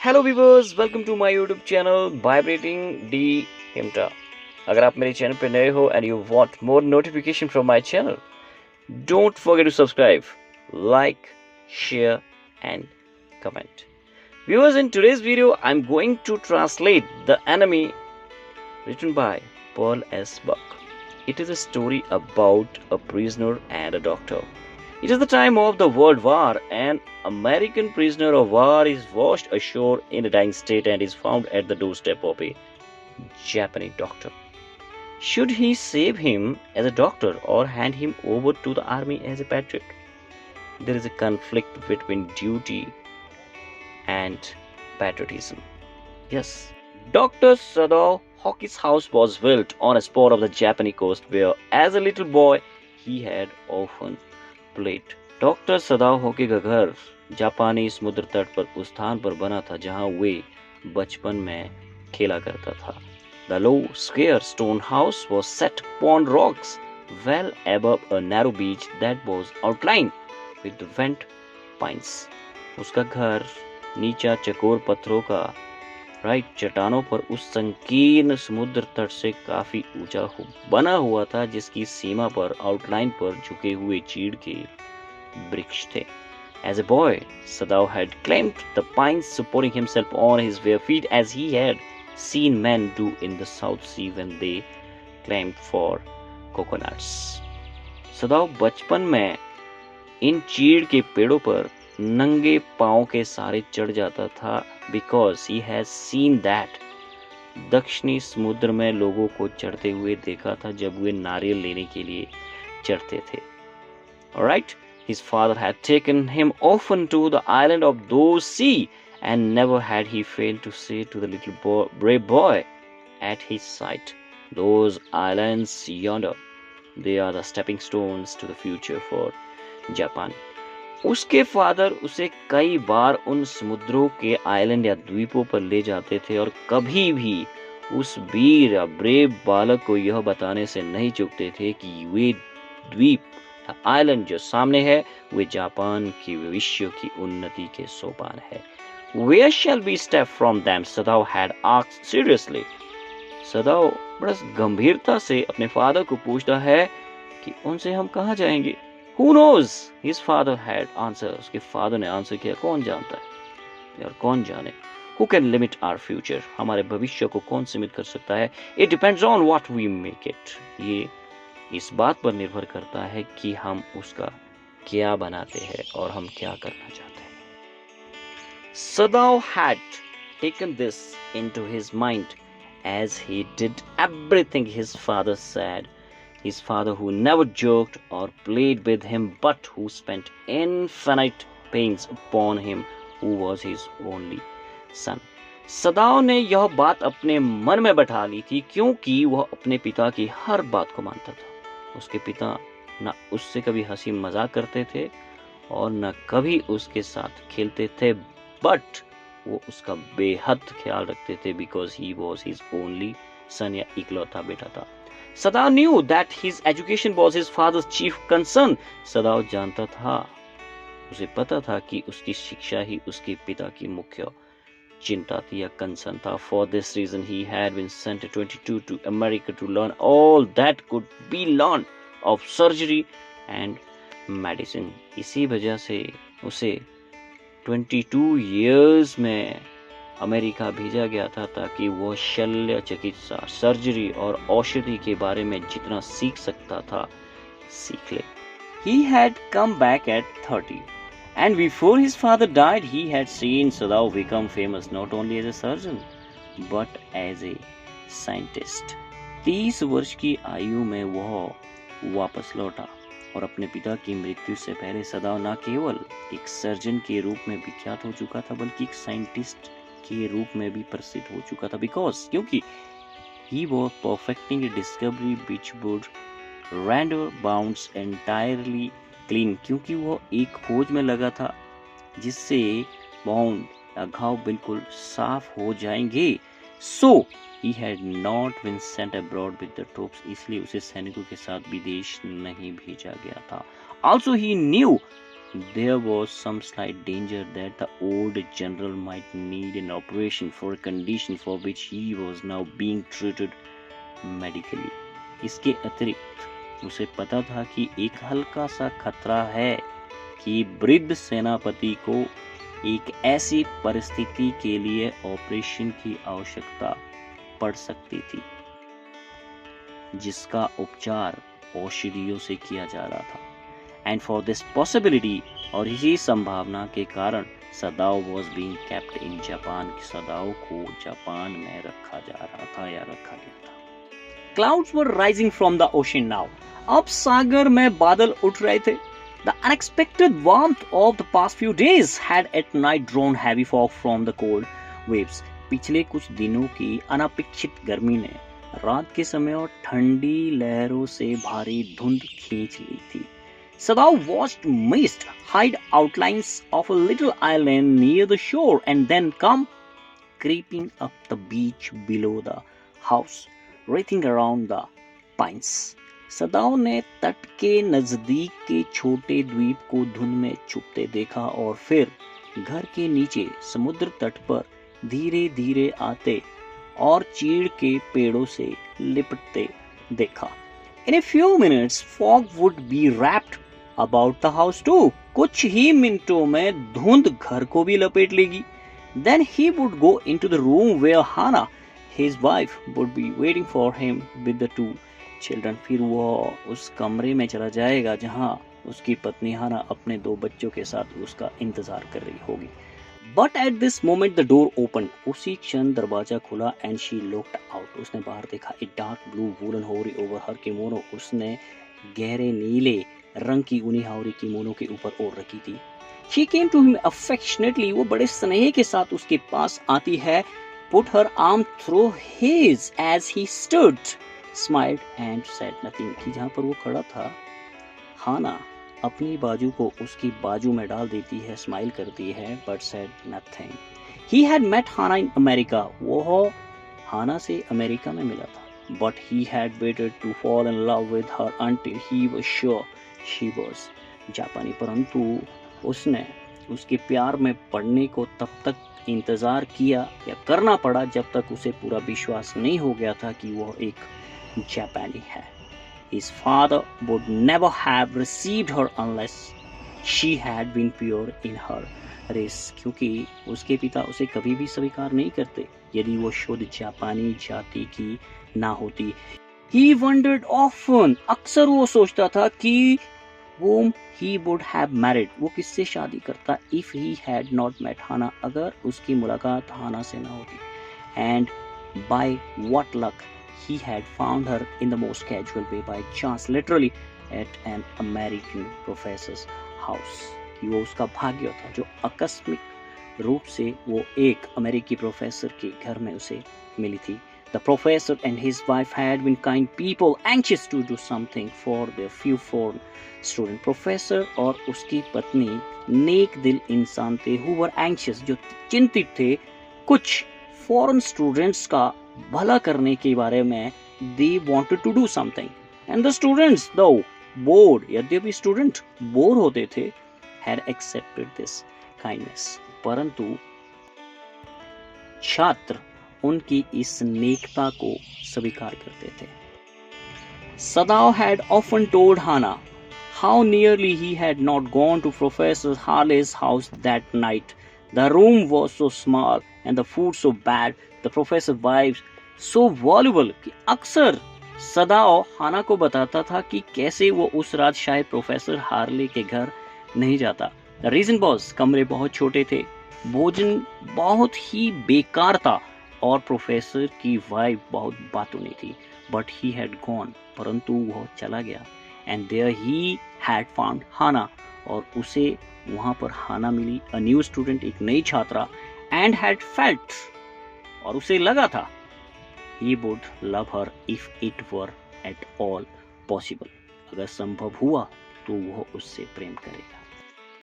Hello viewers, welcome to my YouTube channel vibrating D हिमटा। अगर आप मेरे चैनल पर नए हो and you want more notification from my channel, don't forget to subscribe, like, share and comment. Viewers, in today's video I'm going to translate The Enemy, written by Paul S. Buck. It is a story about a prisoner and a doctor. It is the time of the World War. An American prisoner of war is washed ashore in a dying state and is found at the doorstep of a Japanese doctor. Should he save him as a doctor or hand him over to the army as a patriot? There is a conflict between duty and patriotism. Yes. Dr. Sadao Hockey's house was built on a spot of the Japanese coast where, as a little boy, he had often played. Doctor Sadao Hoki का घर जापानी समुद्र तट पर उस स्थान पर बना था जहां वे बचपन में खेला करता था. The low, square stone house was set upon rocks well above a narrow beach that was outlined with the bent pines. उसका घर नीचा चकोर पत्थरों का चट्टानों पर उस संकीर्ण समुद्र तट से काफी ऊंचा बना हुआ था, जिसकी सीमा पर आउटलाइन पर झुके हुए चीड़ के वृक्ष थे. As a boy, Sadao had climbed the pines, supporting himself on his bare feet as he had seen men do in the South Sea when they climbed for coconuts. Sadao बचपन में इन चीड़ के पेड़ों पर नंगे पांव के सारे चढ़ जाता था, because he has seen that. दक्षिणी समुद्र में लोगों को चढ़ते हुए देखा था जब वे नारियल लेने के लिए चढ़ते थे. Alright, his father had taken him often to the island of those sea, and never had he failed to say to the little brave boy at his side, "Those islands yonder, they are the stepping stones to the future for Japan." उसके father उसे कई बार उन समुद्रों के island या द्वीपों पर ले जाते थे और कभी भी उस वीर या ब्रेव बालक को यह बताने से नहीं चूकते थे कि वे द्वीप या आइलैंड जो सामने है वे जापान की भविष्य की उन्नति के सोपान है. Where shall we step from them? Sadao had asked seriously. सदाओ बड़ा गंभीरता से अपने फादर को पूछता है कि उनसे हम कहाँ जाएंगे. Who knows? His father had answered. उसके फादर ने आंसर किया, कौन जानता है और कौन जाने. Who can limit our future? हमारे भविष्य को कौन सीमित कर सकता है. It depends on what we make it. ये इस बात पर निर्भर करता है कि हम उसका क्या बनाते हैं और हम क्या करना चाहते हैं. Sadao had taken this into his mind as he did everything his father said. His father, who never joked or played with him, but who spent infinite pains upon him, who was his only son. सदाओ ने यह बात अपने मन में बैठा ली थी क्योंकि वह अपने पिता की हर बात को मानता था. उसके पिता न उससे कभी हंसी मजाक करते थे और न कभी उसके साथ खेलते थे, बट वो उसका बेहद ख्याल रखते थे because he was his only son या इकलौता बेटा था. Sadao knew that his education was his father's chief concern. सदाओ जानता था, उसे पता था कि उसकी शिक्षा ही उसके पिता की मुख्य चिंता थी या कंसर्न था. For this reason he had been sent at 22 to America to learn all that could be learned of surgery and medicine. इसी वजह से उसे 22 years में अमेरिका भेजा गया था ताकि वो शल्य चिकित्सा, सर्जरी और औषधि के बारे में जितना सीख सकता था सीख ले. He had come back at 30, and before his father died, he had seen Sadao become famous not only as a surgeon but as a scientist. 30 वर्ष की आयु में वह वापस लौटा और अपने पिता की मृत्यु से पहले सदाओ न केवल एक सर्जन के रूप में विख्यात हो चुका था बल्कि एक साइंटिस्ट के रूप में भी प्रसिद्ध हो चुका था. बिकॉज क्योंकि he was perfecting a discovery which would render bounds entirely clean. क्योंकि वो एक खोज में लगा था जिससे बाउंड घाव बिल्कुल साफ हो जाएंगे. So he had not been sent abroad with the troops. इसलिए उसे सैनिकों के साथ विदेश नहीं भेजा गया था. Also he knew there was some slight danger that the old general might need an operation for a condition for which he was now being treated medically. इसके अतिरिक्त उसे पता था कि एक हल्का सा खतरा है कि वृद्ध सेनापति को एक ऐसी परिस्थिति के लिए ऑपरेशन की आवश्यकता पड़ सकती थी जिसका उपचार औषधियों से किया जा रहा था। एंड फॉर दिस पॉसिबिलिटी, और इसी संभावना के कारण Sadao was being kept in Japan, Sadao को जापान में रखा जा रहा था या रखा गया था। Clouds were rising from the ocean now, अब सागर में बादल उठ रहे थे। The unexpected warmth of the past few days had at night drawn heavy fog from the cold waves. पिछले कुछ दिनों की अनपेक्षित गर्मी ने रात के समय और ठंडी लहरों से भारी धुंध खींच ली थी। Sadao watched mist hide outlines of a little island near the shore and then come creeping up the beach below the house, wraithing around the pines. सदाओ ने तट के नजदीक के छोटे द्वीप को धुंध में छुपते देखा और फिर घर के नीचे समुद्र तट पर धीरे धीरे आते और चीड़ के पेड़ों से लिपटते देखा। In a few minutes, fog would be wrapped about the house too. कुछ ही मिनटों में धुंध घर को भी लपेट लेगी। Then he would go into the room where Hana, his wife, would be waiting for him with the two children. फिर वह उस कमरे में चला जाएगा जहां उसकी पत्नी हाना अपने दो बच्चों के साथ उसका इंतजार कर रही होगी। But at this moment the door opened. उसी क्षण दरवाजा खुला and she looked out. उसने बाहर देखा। A dark blue woolen houri over her kimono. उसने गहरे नीले रंग की ऊनी हावरी किमोनो के ऊपर ओढ़ रखी थी। She came to him affectionately. वो बड़े स्नेह के साथ उसके पास आती है। Put her arm through his as he stood, smiled and said nothing. कि जहाँ पर वो खड़ा था, हाना अपनी बाजू को उसकी बाजू में डाल देती है, स्माइल करती है, but said nothing. He had met Hana in America. वो हाना से अमेरिका में मिला था, but he had waited to fall in love with her until he was sure she was Japanese. परंतु उसने उसके प्यार में पड़ने को तब तक इंतजार किया या करना पड़ा जब तक उसे पूरा विश्वास नहीं हो गया था कि वह एक जापानी है। His father would never have received her unless she had been pure in her race. क्योंकि उसके पिता उसे कभी भी स्वीकार नहीं करते यदि वो शुद्ध जापानी जाति की ना होती। He wondered often. अक्सर वो सोचता था कि whom he would have married. वो किससे शादी करता if he had not met Hana. अगर उसकी मुलाकात हाना से ना होती। And by what luck he had found her in the most casual way, by chance, literally at an American professor's house. कि वो उसका भाग्य था जो आकस्मिक रूप से वो एक अमेरिकी प्रोफेसर के घर में उसे मिली थी। The professor and his wife had been kind people, anxious to do something for their few foreign students. Professor और उसकी पत्नी नेक दिल इंसान थे, who were anxious, जो चिंतित थे कुछ फॉरेन स्टूडेंट्स का भला करने के बारे में। They wanted to do something. And the students, though bored, यद्यपि स्टूडेंट बोर होते थे, had accepted this kindness. परंतु छात्र उनकी इस नेकता को स्वीकार करते थे। Sadao had often told Hana how nearly he had not gone to Professor Harley's house that night. The room was so small and the food so bad. The professor's wife so voluble कि अक्सर सदाओ हाना को बताता था कि कैसे वो उस रात शायद प्रोफेसर हार्ले के घर नहीं जाता। The reason was कमरे बहुत छोटे थे, भोजन बहुत ही बेकार था और प्रोफेसर की वाइफ बहुत बातूनी थी। But he had gone. परंतु वह चला गया। And there he had found Hana. और उसे वहाँ पर हाना मिली, a new student, एक नई छात्रा, and had felt, और उसे लगा था, he would love her if it were at all possible. अगर संभव हुआ तो वह उससे प्रेम करेगा।